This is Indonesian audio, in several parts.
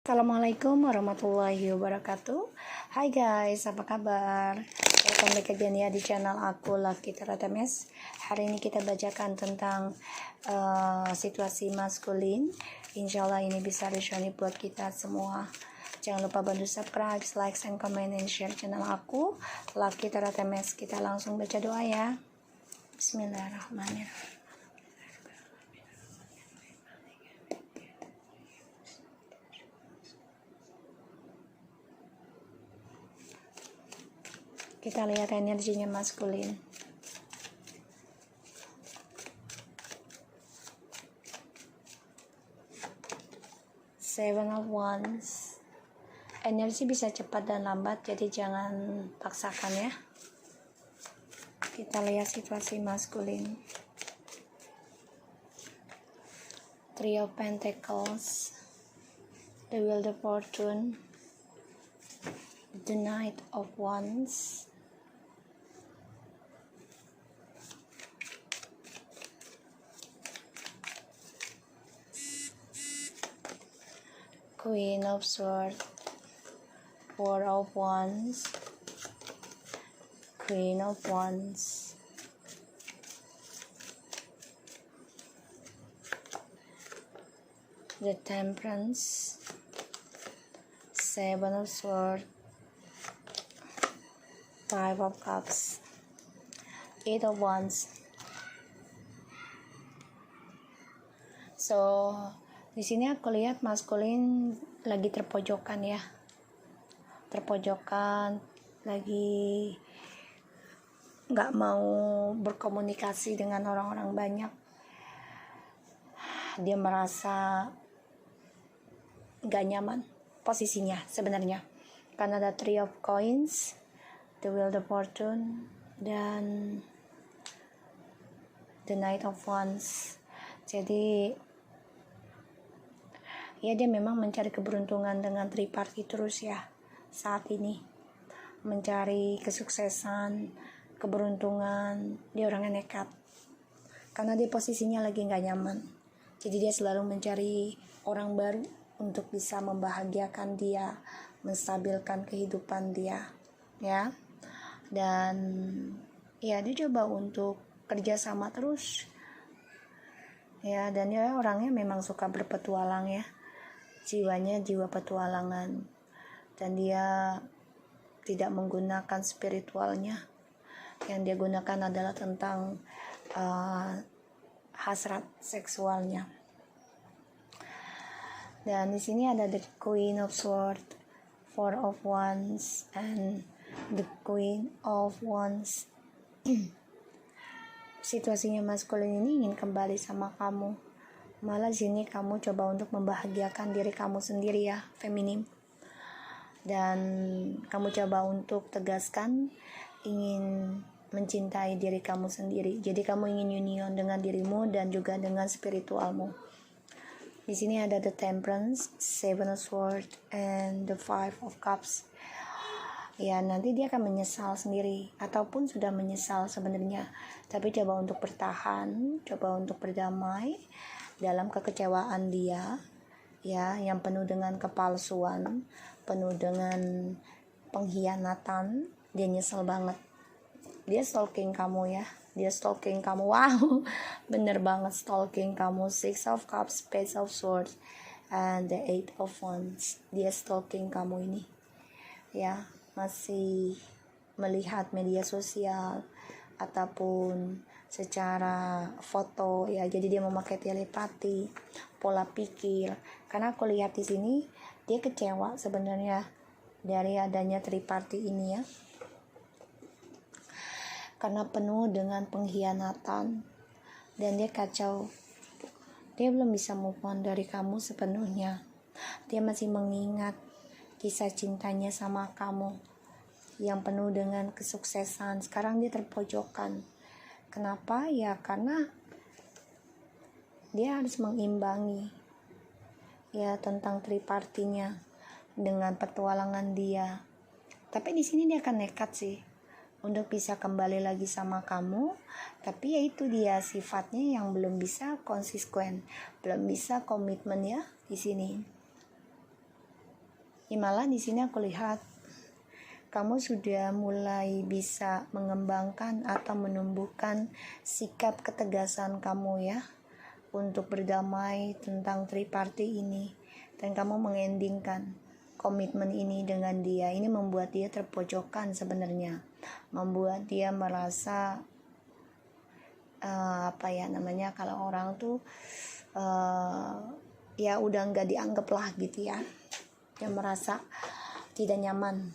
Assalamualaikum warahmatullahi wabarakatuh. Hai guys, apa kabar? Welcome back again ya di channel aku Lucky Teratemes. Hari ini kita bacakan tentang situasi maskulin. Insya Allah ini bisa resonate buat kita semua. Jangan lupa bantu subscribe, like, and comment, and share channel aku Lucky Teratemes. Kita langsung baca doa ya. Bismillahirrahmanirrahim. Kita lihat energinya maskulin. Seven of Wands. Energi bisa cepat dan lambat, jadi jangan paksakan ya. Kita lihat situasi maskulin. Three of Pentacles, the Wheel of Fortune, the Knight of Wands, Queen of Swords, Four of Wands, Queen of Wands, the Temperance, Seven of Swords, Five of Cups, Eight of Wands. So di sini aku lihat maskulin lagi terpojokan ya, lagi nggak mau berkomunikasi dengan orang-orang banyak. Dia merasa nggak nyaman posisinya sebenarnya, karena ada Three of Coins, the Wheel of Fortune, dan the Knight of Wands. Jadi ya dia memang mencari keberuntungan dengan triparty terus ya saat ini, mencari kesuksesan, keberuntungan. Dia orangnya nekat karena dia posisinya lagi nggak nyaman, jadi dia selalu mencari orang baru untuk bisa membahagiakan dia, menstabilkan kehidupan dia ya. Dan ya dia coba untuk kerjasama terus ya, dan dia orangnya memang suka berpetualang ya, jiwanya jiwa petualangan, dan dia tidak menggunakan spiritualnya. Yang dia gunakan adalah tentang hasrat seksualnya. Dan di sini ada the Queen of Swords, Four of Wands, and the Queen of Wands. Situasinya maskulin ini ingin kembali sama kamu. Malah sini kamu coba untuk membahagiakan diri kamu sendiri ya, feminim. Dan kamu coba untuk tegaskan ingin mencintai diri kamu sendiri. Jadi kamu ingin union dengan dirimu dan juga dengan spiritualmu. Di sini ada the Temperance, Seven of Swords, and the Five of Cups. Ya, nanti dia akan menyesal sendiri ataupun sudah menyesal sebenarnya. Tapi coba untuk bertahan, coba untuk berdamai dalam kekecewaan dia ya, yang penuh dengan kepalsuan, penuh dengan pengkhianatan. Dia nyesel banget. Dia stalking kamu ya, dia stalking kamu. Wow, bener banget stalking kamu. Six of Cups, Page of Swords, and the Eight of Wands. Dia stalking kamu ini ya, masih melihat media sosial ataupun secara foto ya. Jadi dia memakai telepati, pola pikir. Karena aku lihat di sini dia kecewa sebenarnya dari adanya triparty ini ya, karena penuh dengan pengkhianatan dan dia kacau. Dia belum bisa move on dari kamu sepenuhnya. Dia masih mengingat kisah cintanya sama kamu yang penuh dengan kesuksesan. Sekarang dia terpojokan. Kenapa? Ya karena dia harus mengimbangi ya tentang tripartinya dengan petualangan dia. Tapi di sini dia akan nekat sih untuk bisa kembali lagi sama kamu, tapi ya itu dia sifatnya yang belum bisa konsisten, belum bisa komitmen ya di sini. Malah di sini aku lihat kamu sudah mulai bisa mengembangkan atau menumbuhkan sikap ketegasan kamu ya untuk berdamai tentang triparty ini, dan kamu mengendingkan komitmen ini dengan dia. Ini membuat dia terpojokkan sebenarnya, membuat dia merasa kalau orang tuh ya udah nggak dianggap lah gitu ya. Dia merasa tidak nyaman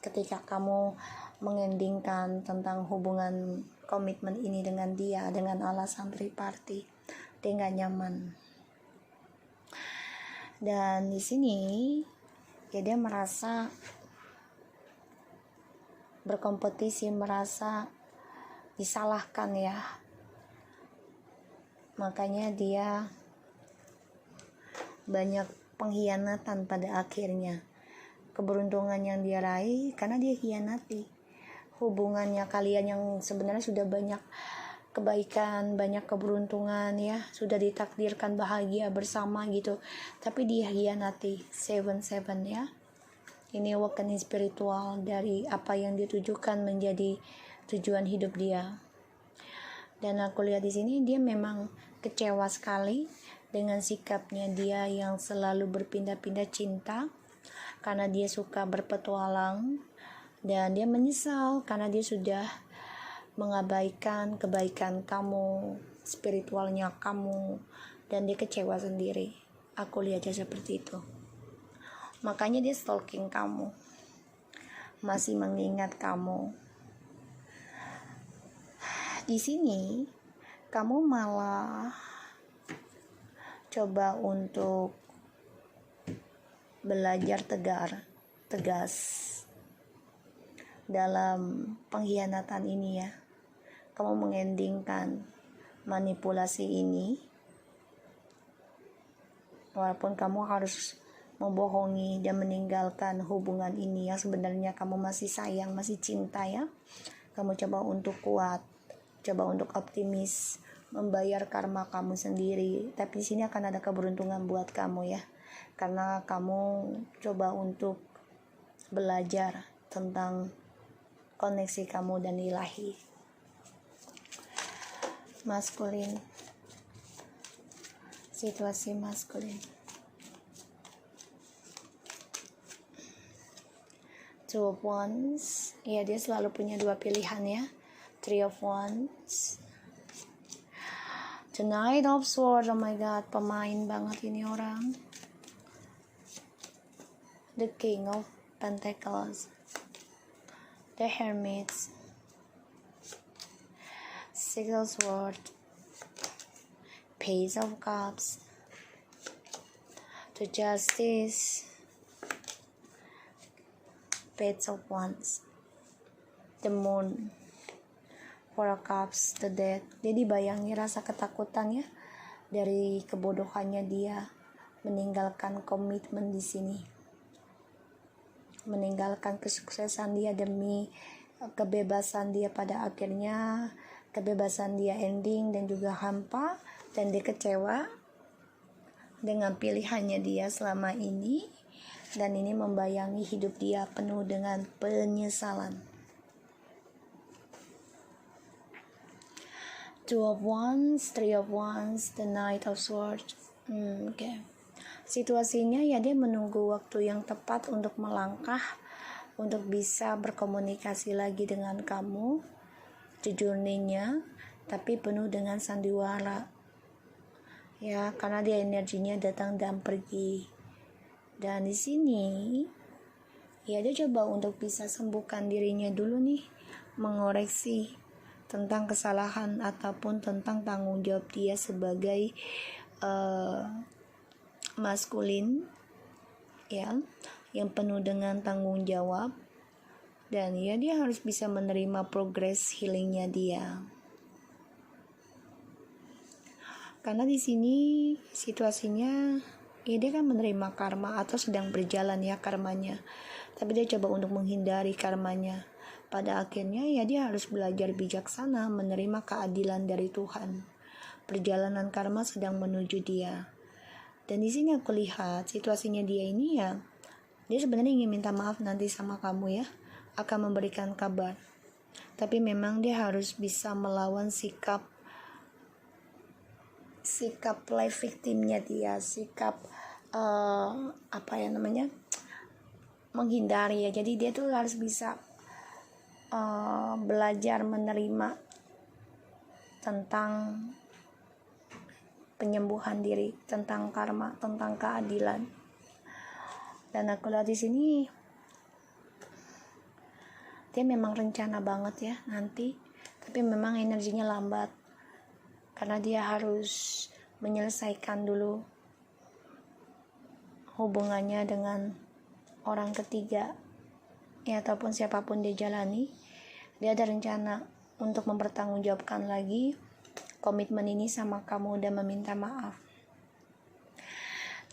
ketika kamu mengendingkan tentang hubungan komitmen ini dengan dia dengan alasan triparty. Dia nggak nyaman. Dan di sini ya dia merasa berkompetisi, merasa disalahkan ya. Makanya dia banyak pengkhianatan pada akhirnya. Keberuntungan yang dia raih karena dia hianati hubungannya kalian yang sebenarnya sudah banyak kebaikan, banyak keberuntungan ya, sudah ditakdirkan bahagia bersama gitu, tapi dia hianati 7 ya. Ini awakening spiritual dari apa yang ditujukan menjadi tujuan hidup dia. Dan aku lihat di sini dia memang kecewa sekali dengan sikapnya dia yang selalu berpindah-pindah cinta, karena dia suka berpetualang, dan dia menyesal karena dia sudah mengabaikan kebaikan kamu, spiritualnya kamu, dan dia kecewa sendiri. Aku lihatnya seperti itu. Makanya dia stalking kamu, masih mengingat kamu. Di sini kamu malah coba untuk belajar tegas dalam pengkhianatan ini ya. Kamu mengendingkan manipulasi ini, walaupun kamu harus membohongi dan meninggalkan hubungan ini yang sebenarnya kamu masih sayang, masih cinta ya. Kamu coba untuk kuat, coba untuk optimis, membayar karma kamu sendiri. Tapi di sini akan ada keberuntungan buat kamu ya, karena kamu coba untuk belajar tentang koneksi kamu dan ilahi. Maskulin, situasi maskulin. 2 of Wands, ya dia selalu punya 2 pilihan ya. 3 of Wands, the Knight of Swords. Oh my god, pemain banget ini orang. The King of Pentacles, the Hermit, 6 of Swords, Page of Cups, the Justice, Page of Wands, the Moon, 4 of Cups, the Death. Jadi bayangi rasa ketakutan ya dari kebodohannya dia meninggalkan komitmen di sini, meninggalkan kesuksesan dia demi kebebasan dia. Pada akhirnya kebebasan dia ending dan juga hampa, dan dia kecewa dengan pilihannya dia selama ini, dan ini membayangi hidup dia penuh dengan penyesalan. 2 of Wands, 3 of Wands, the Knight of Swords. Okay. Situasinya ya dia menunggu waktu yang tepat untuk melangkah, untuk bisa berkomunikasi lagi dengan kamu, journey-nya, tapi penuh dengan sandiwara ya, karena dia energinya datang dan pergi. Dan di sini ya dia coba untuk bisa sembuhkan dirinya dulu nih, mengoreksi tentang kesalahan ataupun tentang tanggung jawab dia sebagai maskulin ya, yang penuh dengan tanggung jawab. Dan ya dia harus bisa menerima progres healingnya dia, karena di sini situasinya ya dia kan menerima karma atau sedang berjalan ya karmanya, tapi dia coba untuk menghindari karmanya. Pada akhirnya ya dia harus belajar bijaksana menerima keadilan dari Tuhan. Perjalanan karma sedang menuju dia. Dan di sini aku lihat situasinya dia ini ya Dia sebenarnya ingin minta maaf nanti sama kamu ya, akan memberikan kabar. Tapi memang dia harus bisa melawan sikap play victimnya dia, sikap menghindari ya. Jadi dia tuh harus bisa belajar menerima tentang penyembuhan diri, tentang karma, tentang keadilan. Dan aku lihat di sini dia memang rencana banget ya nanti, tapi memang energinya lambat karena dia harus menyelesaikan dulu hubungannya dengan orang ketiga ya, ataupun siapapun dia jalani. Dia ada rencana untuk mempertanggungjawabkan lagi komitmen ini sama kamu dan meminta maaf.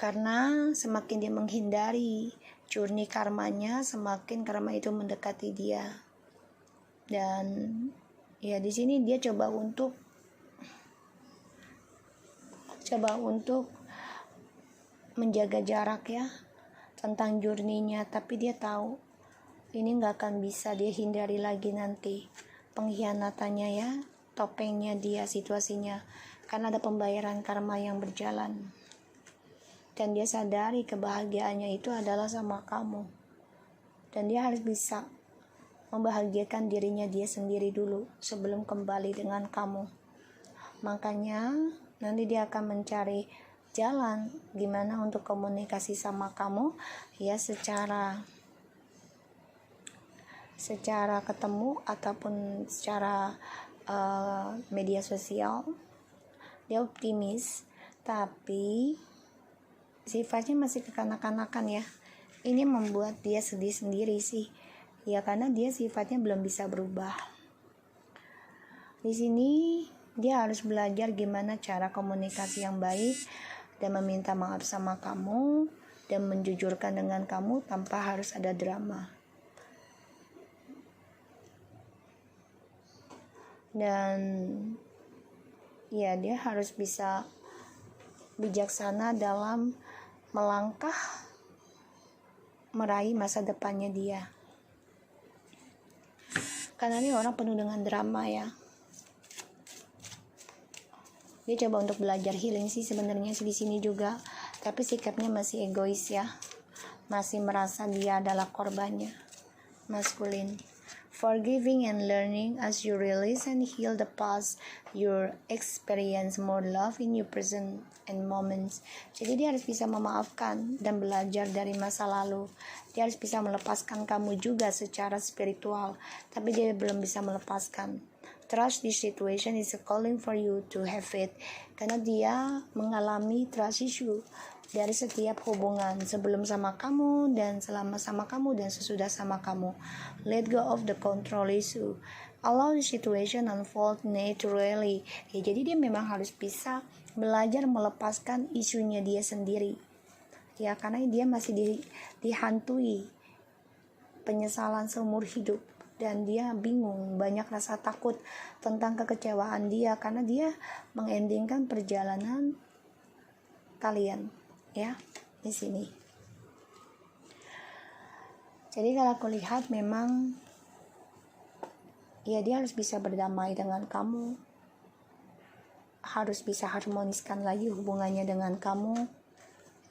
Karena semakin dia menghindari journey karmanya, semakin karma itu mendekati dia. Dan ya di sini dia coba untuk menjaga jarak ya tentang journey-nya, tapi dia tahu ini nggak akan bisa dia hindari lagi nanti pengkhianatannya ya, topengnya dia, situasinya, karena ada pembayaran karma yang berjalan. Dan dia sadari kebahagiaannya itu adalah sama kamu, dan dia harus bisa membahagiakan dirinya dia sendiri dulu sebelum kembali dengan kamu. Makanya nanti dia akan mencari jalan gimana untuk komunikasi sama kamu ya, secara ketemu ataupun secara media sosial. Dia optimis, tapi sifatnya masih kekanak-kanakan ya. Ini membuat dia sedih sendiri sih ya, karena dia sifatnya belum bisa berubah. Di sini dia harus belajar gimana cara komunikasi yang baik dan meminta maaf sama kamu dan menjujurkan dengan kamu tanpa harus ada drama. Dan ya dia harus bisa bijaksana dalam melangkah meraih masa depannya dia. Karena ini orang penuh dengan drama ya. Dia coba untuk belajar healing sih sebenarnya di sini juga, tapi sikapnya masih egois ya, masih merasa dia adalah korbannya. Maskulin. Forgiving and learning as you release and heal the past, you experience more love in your present and moments. Jadi dia harus bisa memaafkan dan belajar dari masa lalu. Dia harus bisa melepaskan kamu juga secara spiritual, tapi dia belum bisa melepaskan. Trust this situation is a calling for you to have it, karena dia mengalami trust issue dari setiap hubungan, sebelum sama kamu dan selama sama kamu dan sesudah sama kamu. Let go of the control issue, allow the situation unfold naturally ya. Jadi dia memang harus bisa belajar melepaskan isunya dia sendiri ya, karena dia masih dihantui penyesalan seumur hidup. Dan dia bingung, banyak rasa takut tentang kekecewaan dia karena dia mengendingkan perjalanan kalian ya di sini. Jadi kalau aku lihat memang ya dia harus bisa berdamai dengan kamu, harus bisa harmoniskan lagi hubungannya dengan kamu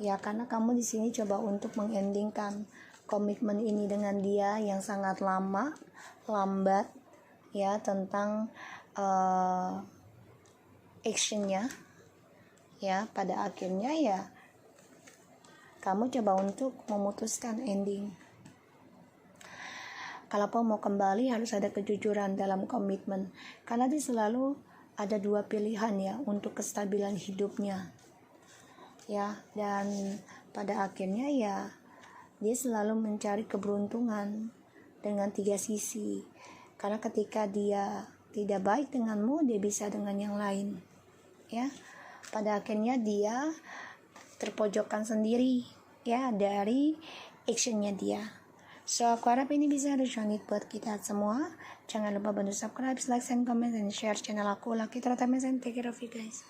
ya, karena kamu di sini coba untuk mengendingkan komitmen ini dengan dia yang sangat lambat ya, tentang actionnya ya. Pada akhirnya ya kamu coba untuk memutuskan ending. Kalaupun mau kembali harus ada kejujuran dalam komitmen, karena dia selalu ada dua pilihan ya untuk kestabilan hidupnya ya. Dan pada akhirnya ya dia selalu mencari keberuntungan dengan tiga sisi, karena ketika dia tidak baik denganmu, dia bisa dengan yang lain ya. Pada akhirnya dia terpojokkan sendiri ya dari actionnya dia. So aku harap ini bisa resonate buat kita semua. Jangan lupa bantu subscribe, like, and comment, and share channel aku. Lucky Tratames, and take care of you guys.